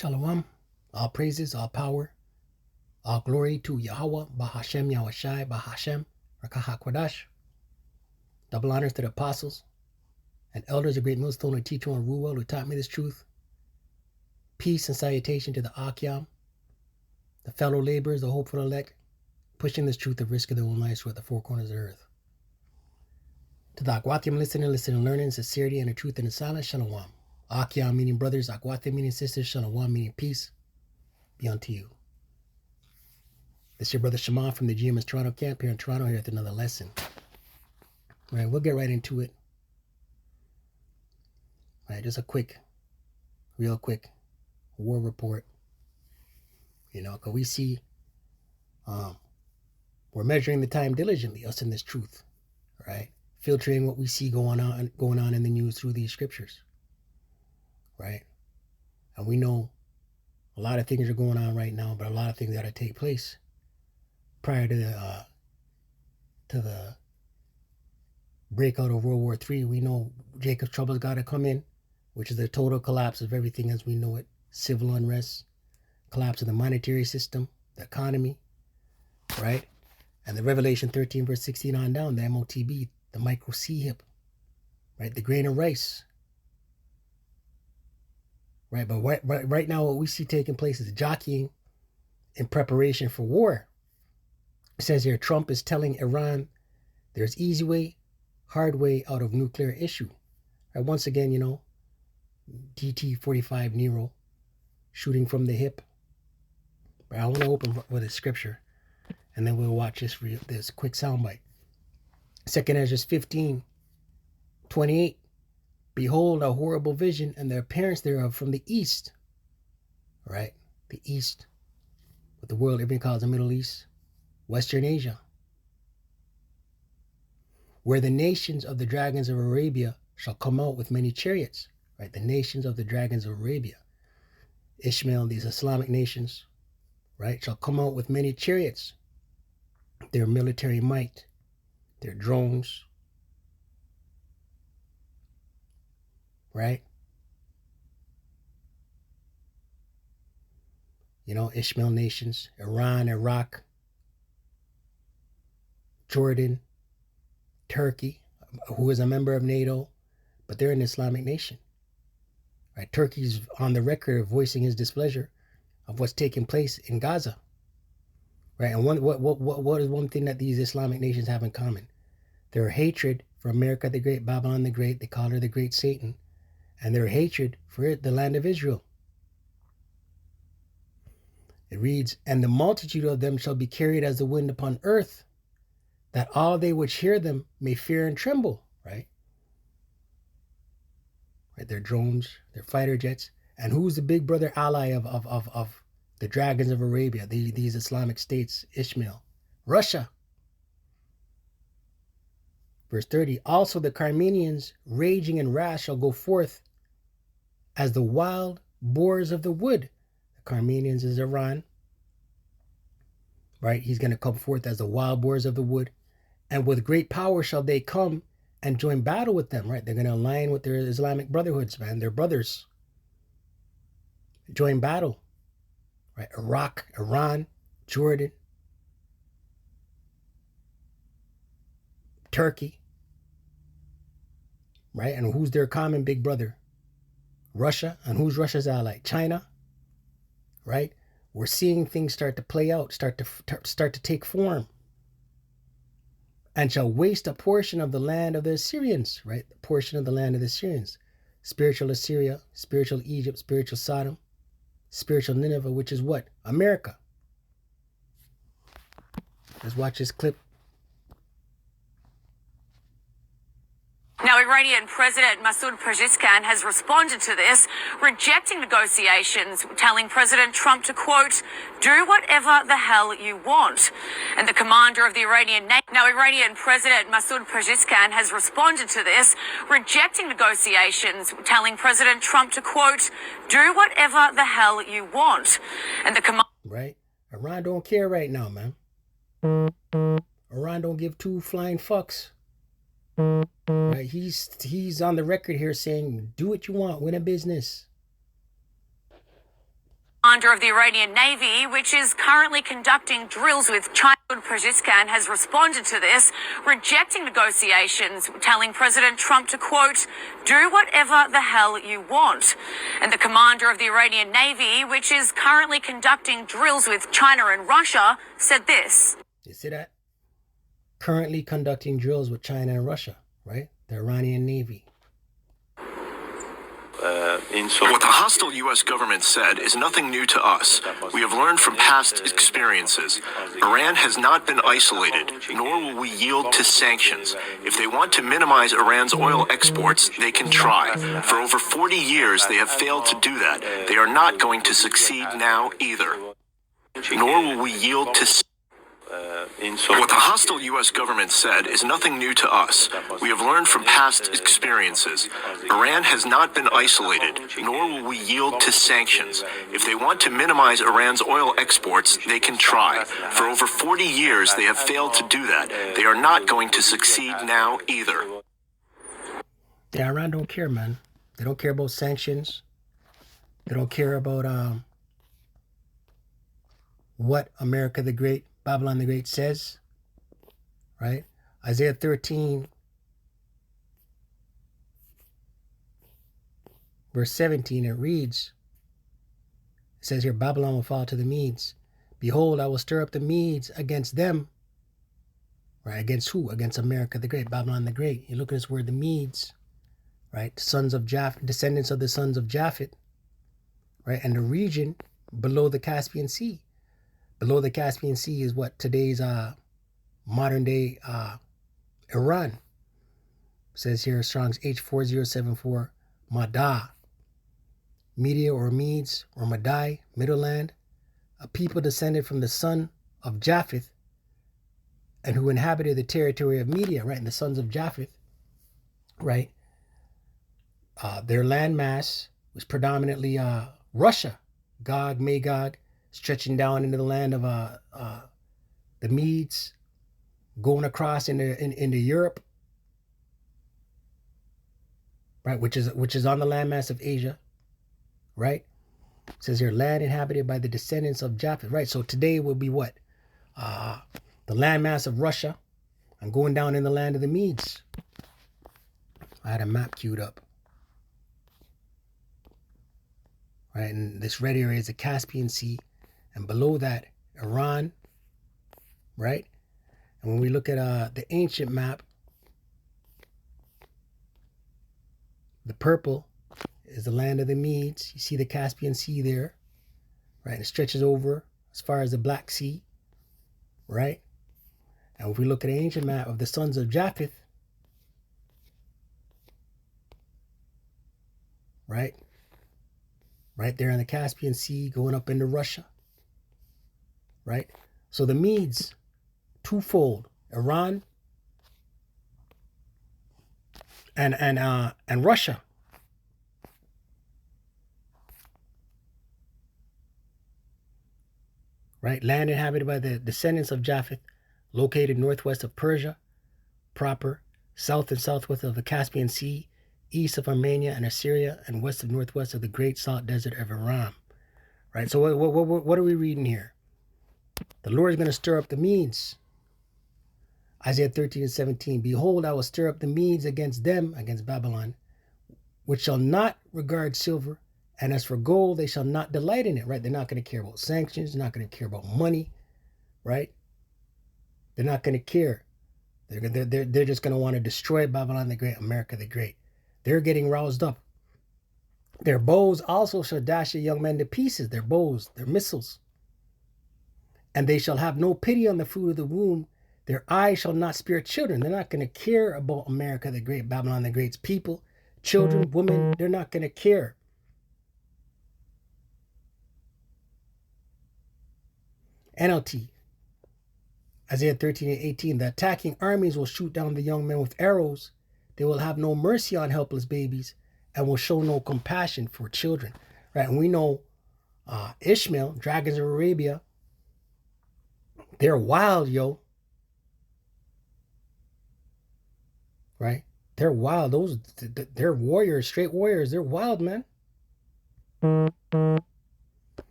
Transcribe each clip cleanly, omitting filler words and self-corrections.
Shalom. All praises, all power, all glory to Yahweh, Bahashem, Yahushai, Bahashem, Rakah HaKodash. Double honors to the apostles and elders, a great millstone, a teacher, and Ruel who taught me this truth. Peace and salutation to the Akyam, the fellow laborers, the hopeful elect, pushing this truth at risk of their own lives throughout the four corners of the earth. To the Akwatium listening, learning, sincerity, and the truth in the silence, Shalom. Akyam meaning brothers, Akwatium meaning sisters, Shalom meaning peace be unto you. This is your brother Shema from the GMS Toronto camp here in Toronto, here with another lesson. All right, we'll get right into it. All right, just a real quick war report. You know, because we see we're measuring the time diligently, us in this truth, right? Filtering what we see going on in the news through these scriptures, right? And we know a lot of things are going on right now, but a lot of things got to take place prior to the breakout of World War III. We know Jacob's trouble's got to come in, which is the total collapse of everything as we know it. Civil unrest, collapse of the monetary system, the economy, right? And the Revelation 13 verse 16 on down, the MOTB, the micro C hip, right? The grain of rice, right? But right now what we see taking place is jockeying in preparation for war. It says here, Trump is telling Iran there's easy way, hard way out of nuclear issue. Right? Once again, you know, DT-45 Nero shooting from the hip. But I want to open with a scripture, and then we'll watch this quick soundbite. 2 Ezra 15:28. Behold, a horrible vision, and the appearance thereof from the east. Right? The east. What the world everyone calls the Middle East. Western Asia. Where the nations of the dragons of Arabia shall come out with many chariots. Right? The nations of the dragons of Arabia. Ishmael, these Islamic nations, right, shall come out with many chariots. Their military might, their drones, right? You know, Ishmael nations, Iran, Iraq, Jordan, Turkey, who is a member of NATO, but they're an Islamic nation. Right? Turkey's on the record of voicing his displeasure of what's taking place in Gaza. Right? And what is one thing that these Islamic nations have in common? Their hatred for America the Great, Babylon the Great, they call her the Great Satan, and their hatred for the land of Israel. It reads, and the multitude of them shall be carried as the wind upon earth, that all they which hear them may fear and tremble, right? Right, their drones, their fighter jets. And who's the big brother ally of the dragons of Arabia, these Islamic states, Ishmael? Russia. Verse 30, also the Carmenians raging in wrath shall go forth as the wild boars of the wood. The Carmenians is Iran. Right? He's going to come forth as the wild boars of the wood. And with great power shall they come and join battle with them, right? They're going to align with their Islamic brotherhoods, man. They're brothers. Join battle, right? Iraq, Iran, Jordan, Turkey, right? And who's their common big brother? Russia. And who's Russia's ally? China, right? We're seeing things start to play out, start to take form. And shall waste a portion of the land of the Assyrians, right? A portion of the land of the Assyrians. Spiritual Assyria, spiritual Egypt, spiritual Sodom, spiritual Nineveh, which is what? America. Let's watch this clip. Now, Iranian President Masoud Pezeshkian has responded to this, rejecting negotiations, telling President Trump to, quote, do whatever the hell you want. And the commander of the Iranian President Masoud Pezeshkian has responded to this, rejecting negotiations, telling President Trump to, quote, do whatever the hell you want. And the Right? Iran don't care right now, man. Iran don't give two flying fucks. Right? He's on the record here saying, do what you want, win a business. commander of the Iranian Navy, which is currently conducting drills with China, Pezeshkian, has responded to this, rejecting negotiations, telling President Trump to, quote, do whatever the hell you want. And the commander of the Iranian Navy, which is currently conducting drills with China and Russia, said this. You see that? Currently conducting drills with China and Russia, right? The Iranian Navy. What the hostile U.S. government said is nothing new to us. We have learned from past experiences. Iran has not been isolated, nor will we yield to sanctions. If they want to minimize Iran's oil exports, they can try. For over 40 years, they have failed to do that. They are not going to succeed now either. Nor will we yield to What the hostile U.S. government said is nothing new to us. We have learned from past experiences. Iran has not been isolated, nor will we yield to sanctions. If they want to minimize Iran's oil exports, they can try. For over 40 years, they have failed to do that. They are not going to succeed now either. Yeah, Iran don't care, man. They don't care about sanctions. They don't care about what America the Great, Babylon the Great says, right? Isaiah 13, verse 17, it reads, it says here, Babylon will fall to the Medes. Behold, I will stir up the Medes against them. Right? Against who? Against America the Great, Babylon the Great. You look at this word, the Medes, right? Sons of Japheth, descendants of the sons of Japheth, right? And the region below the Caspian Sea. Below the Caspian Sea is what today's modern day Iran. It says here, Strong's H4074, Madai. Media or Medes or Madai, Middle Land, a people descended from the son of Japheth and who inhabited the territory of Media, right? And the sons of Japheth, right? Their landmass was predominantly Russia, Gog, Magog, stretching down into the land of the Medes, going across into Europe, right? Which is on the landmass of Asia, right? It says here, land inhabited by the descendants of Japheth, right? So today will be what? The landmass of Russia, and going down in the land of the Medes. I had a map queued up, right? And this red area is the Caspian Sea. And below that, Iran, right? And when we look at the ancient map, the purple is the land of the Medes. You see the Caspian Sea there, right? It stretches over as far as the Black Sea, right? And if we look at the ancient map of the sons of Japheth, right? Right there in the Caspian Sea, going up into Russia. Right? So the Medes, twofold, Iran and Russia. Right? Land inhabited by the descendants of Japheth, located northwest of Persia proper, south and southwest of the Caspian Sea, east of Armenia and Assyria, and west of northwest of the Great Salt Desert of Aram. Right? So what are we reading here? The Lord is going to stir up the Medes. Isaiah 13 and 17. Behold, I will stir up the Medes against them, against Babylon, which shall not regard silver. And as for gold, they shall not delight in it, right? They're not going to care about sanctions. They're not going to care about money, right? They're not going to care. They're just going to want to destroy Babylon the Great, America the Great. They're getting roused up. Their bows also shall dash the young men to pieces. Their bows, their missiles. And they shall have no pity on the fruit of the womb. Their eyes shall not spare children. They're not going to care about America the Great, Babylon the Great's people, children, women. They're not going to care. NLT, Isaiah 13 and 18. The attacking armies will shoot down the young men with arrows. They will have no mercy on helpless babies and will show no compassion for children. Right? And we know Ishmael, dragons of Arabia, they're wild, yo. Right? They're wild. They're warriors, straight warriors. They're wild, man.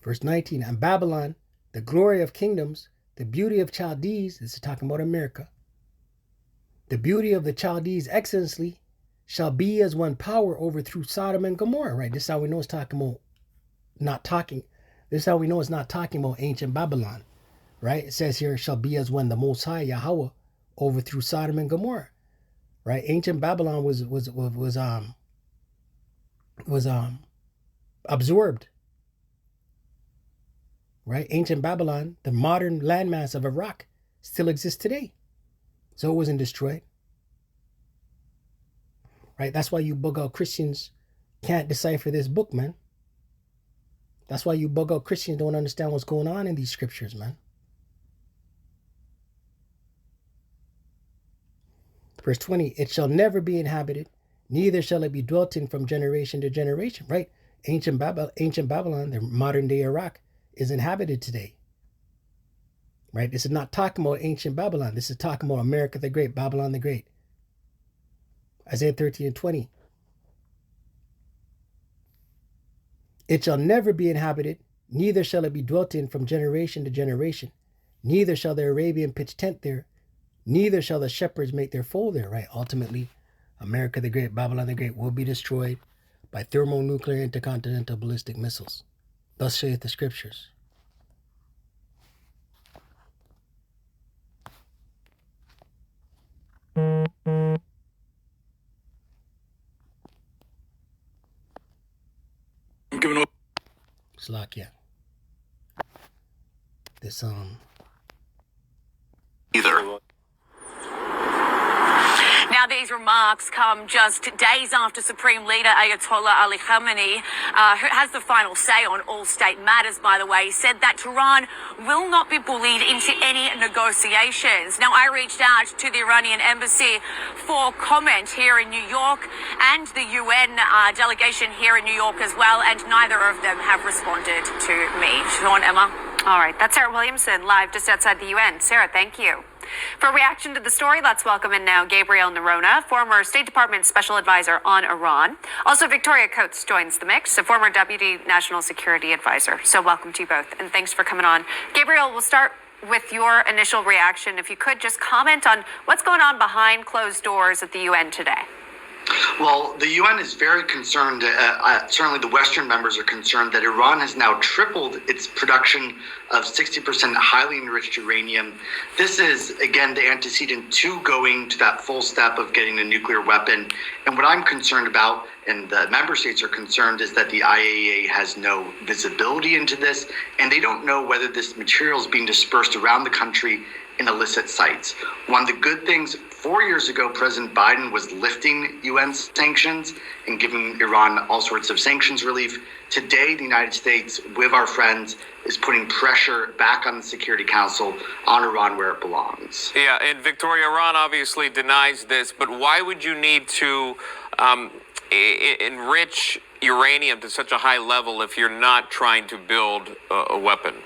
Verse 19, and Babylon, the glory of kingdoms, the beauty of Chaldees, this is talking about America, the beauty of the Chaldees excellency shall be as when power overthrew Sodom and Gomorrah, right? This is how we know it's talking about this is how we know it's not talking about ancient Babylon, right? It says here, shall be as when the Most High Yahweh overthrew Sodom and Gomorrah, right? Ancient Babylon was absorbed, right? Ancient Babylon, the modern landmass of Iraq, still exists today. So it wasn't destroyed, right? That's why you bug out Christians can't decipher this book, man. That's why you bug out Christians don't understand what's going on in these scriptures, man. Verse 20, it shall never be inhabited, neither shall it be dwelt in from generation to generation, right? Ancient Babylon, the modern day Iraq, is inhabited today, right? This is not talking about ancient Babylon. This is talking about America the Great, Babylon the Great. Isaiah 13 and 20. It shall never be inhabited, neither shall it be dwelt in from generation to generation. Neither shall the Arabian pitch tent there, neither shall the shepherds make their fold there, right? Ultimately, America the Great, Babylon the Great will be destroyed by thermonuclear intercontinental ballistic missiles. Thus saith the scriptures. Slakia. This Either. Now, these remarks come just days after Supreme Leader Ayatollah Ali Khamenei, who has the final say on all state matters, by the way, said that Tehran will not be bullied into any negotiations. Now, I reached out to the Iranian embassy for comment here in New York and the UN delegation here in New York as well, and neither of them have responded to me. Sean, Emma? All right, that's Sarah Williamson, live just outside the UN. Sarah, thank you. For a reaction to the story, let's welcome in now Gabriel Nerona, former State Department Special Advisor on Iran. Also, Victoria Coates joins the mix, a former Deputy National Security Advisor. So welcome to you both, and thanks for coming on. Gabriel, we'll start with your initial reaction. If you could just comment on what's going on behind closed doors at the UN today. Well, the UN is very concerned, certainly the Western members are concerned that Iran has now tripled its production of 60% highly enriched uranium. This is, again, the antecedent to going to that full step of getting a nuclear weapon. And what I'm concerned about, and the member states are concerned, is that the IAEA has no visibility into this, and they don't know whether this material is being dispersed around the country in illicit sites. One of the good things, 4 years ago, President Biden was lifting UN sanctions and giving Iran all sorts of sanctions relief. Today, the United States, with our friends, is putting pressure back on the Security Council on Iran where it belongs. Yeah, and Victoria, Iran obviously denies this, but why would you need to enrich uranium to such a high level if you're not trying to build a weapon?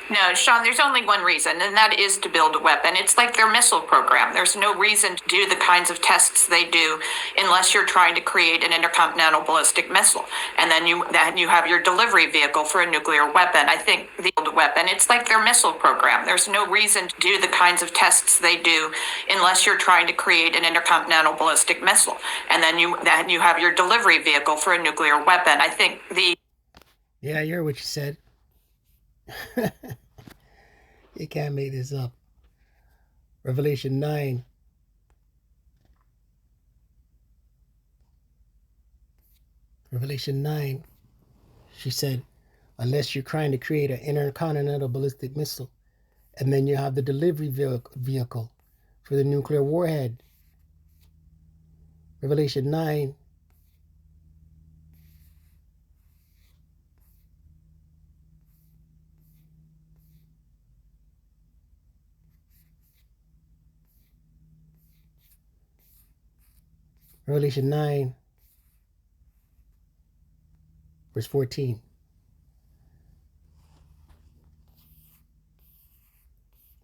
No, Sean, there's only one reason, and that is to build a weapon. It's like their missile program. There's no reason to do the kinds of tests they do unless you're trying to create an intercontinental ballistic missile. And then you have your delivery vehicle for a nuclear weapon. I think the weapon, it's like their missile program. There's no reason to do the kinds of tests they do unless you're trying to create an intercontinental ballistic missile. And then you have your delivery vehicle for a nuclear weapon. I think the... Yeah, I hear what you said. You can't make this up. Revelation 9. Revelation 9. She said, unless you're trying to create an intercontinental ballistic missile, and then you have the delivery vehicle for the nuclear warhead. Revelation 9. Revelation 9, verse 14.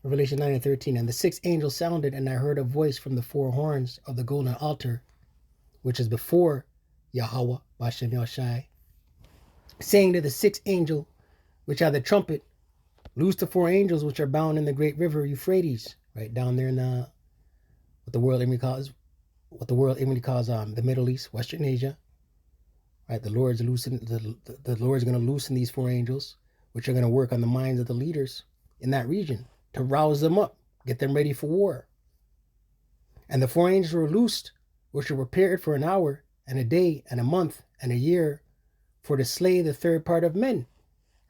Revelation 9 and 13. And the sixth angel sounded, and I heard a voice from the four horns of the golden altar, which is before Yahweh, Bashem Yahushai, saying to the sixth angel which had the trumpet, loose the 4 angels which are bound in the great river Euphrates, right down there in what the world inwardly calls the Middle East, Western Asia. Right, the Lord's going to loosen these 4 angels, which are going to work on the minds of the leaders in that region to rouse them up, get them ready for war. And the 4 angels were loosed, which were prepared for an hour and a day and a month and a year, for to slay the third part of men.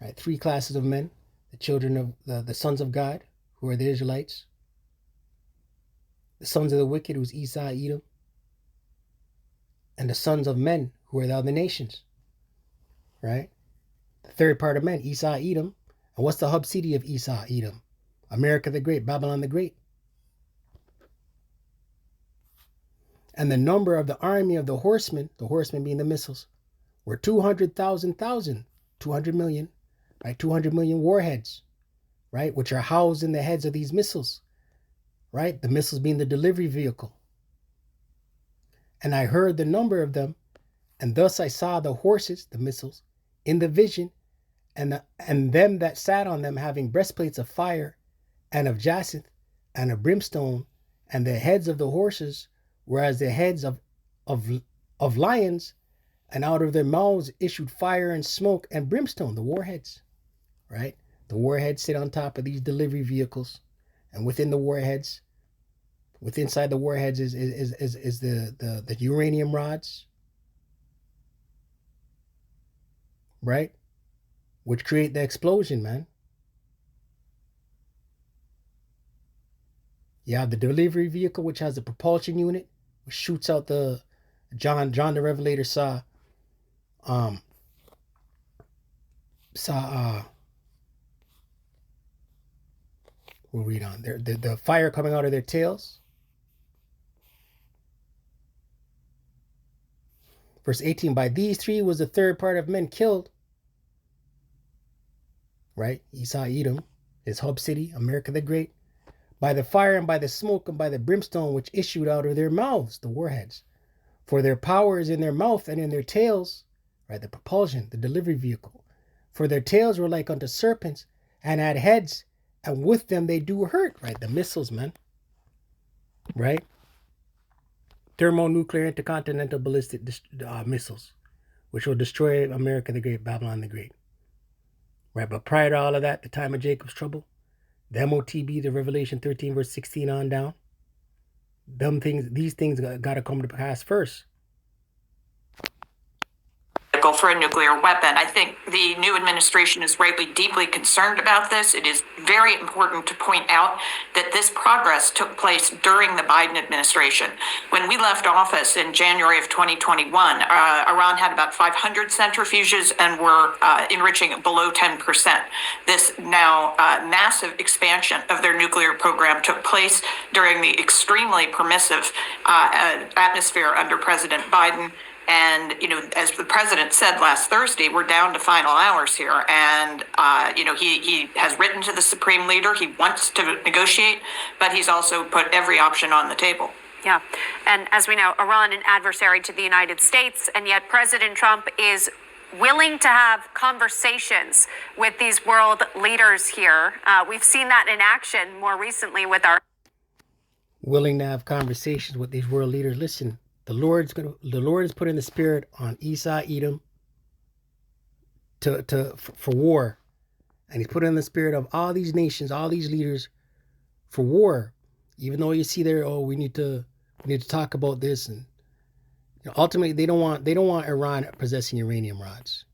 Right, 3 classes of men: the children of the sons of God, who are the Israelites; the sons of the wicked, who's Esau, Edom; and the sons of men, who are the other nations. Right, the third part of men, Esau, Edom. And what's the hub city of Esau, Edom? America the Great, Babylon the Great. And the number of the army of the horsemen being the missiles, were 200,000, 200 million, right? 200 million warheads, right? Which are housed in the heads of these missiles, right? The missiles being the delivery vehicle. And I heard the number of them, and thus I saw the horses, the missiles, in the vision, and them that sat on them having breastplates of fire, and of jacinth, and of brimstone, and the heads of the horses were as the heads of lions, and out of their mouths issued fire and smoke and brimstone, the warheads, right? The warheads sit on top of these delivery vehicles, and within the warheads, inside the warheads is the uranium rods, right? Which create the explosion, man. You have the delivery vehicle, which has the propulsion unit, which shoots out the John the Revelator saw we'll read on there, the fire coming out of their tails. Verse 18, by these 3 was the third part of men killed. Right? Esau, Edom, his hub city, America the Great, by the fire and by the smoke and by the brimstone which issued out of their mouths, the warheads. For their power is in their mouth and in their tails, right? The propulsion, the delivery vehicle. For their tails were like unto serpents and had heads, and with them they do hurt, right? The missiles, man, right? Thermonuclear intercontinental ballistic missiles, which will destroy America the Great, Babylon the Great. Right, but prior to all of that, the time of Jacob's trouble, the MOTB, the Revelation 13, verse 16 on down, these things got to come to pass first. For a nuclear weapon. I think the new administration is rightly deeply concerned about this. It is very important to point out that this progress took place during the Biden administration. When we left office in January of 2021, Iran had about 500 centrifuges and were enriching below 10%. This now massive expansion of their nuclear program took place during the extremely permissive atmosphere under President Biden. And, as the president said last Thursday, we're down to final hours here. And, he has written to the supreme leader. He wants to negotiate, but he's also put every option on the table. Yeah. And as we know, Iran, an adversary to the United States, and yet President Trump is willing to have conversations with these world leaders here. We've seen that in action more recently with our... Willing to have conversations with these world leaders. Listen. The Lord is putting the spirit on Esau, Edom, for war, and He's putting the spirit of all these nations, all these leaders, for war. Even though you see there, we need to talk about this, and ultimately they don't want Iran possessing uranium rods,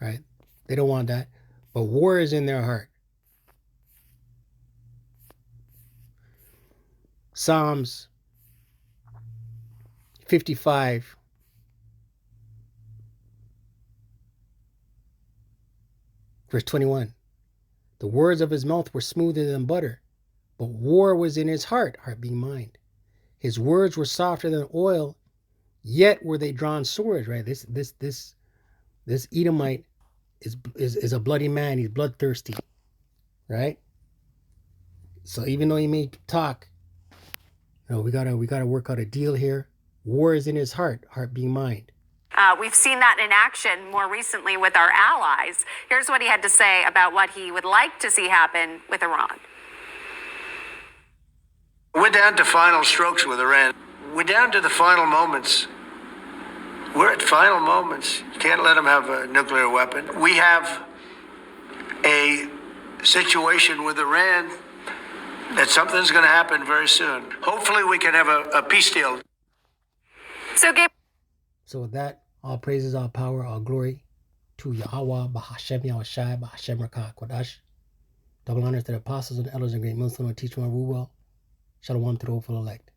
right? They don't want that, but war is in their heart. Psalms 55, verse 21. The words of his mouth were smoother than butter, but war was in his heart being mind. His words were softer than oil, yet were they drawn swords, right? This Edomite is a bloody man. He's bloodthirsty, right? So even though he may talk, we gotta work out a deal here. War is in his heart being mind. We've seen that in action more recently with our allies. Here's what he had to say about what he would like to see happen with Iran. We're down to final strokes with Iran. We're down to the final moments. We're at final moments. You can't let them have a nuclear weapon. We have a situation with Iran that something's going to happen very soon. Hopefully we can have a peace deal. So with that, all praises, all power, all glory to Yahweh, Bahashem Yahushai, Bahashem Rakah Kodash. Double honors to the apostles and elders and great Muslim who teach one rule well. Shalom to the hopeful elect.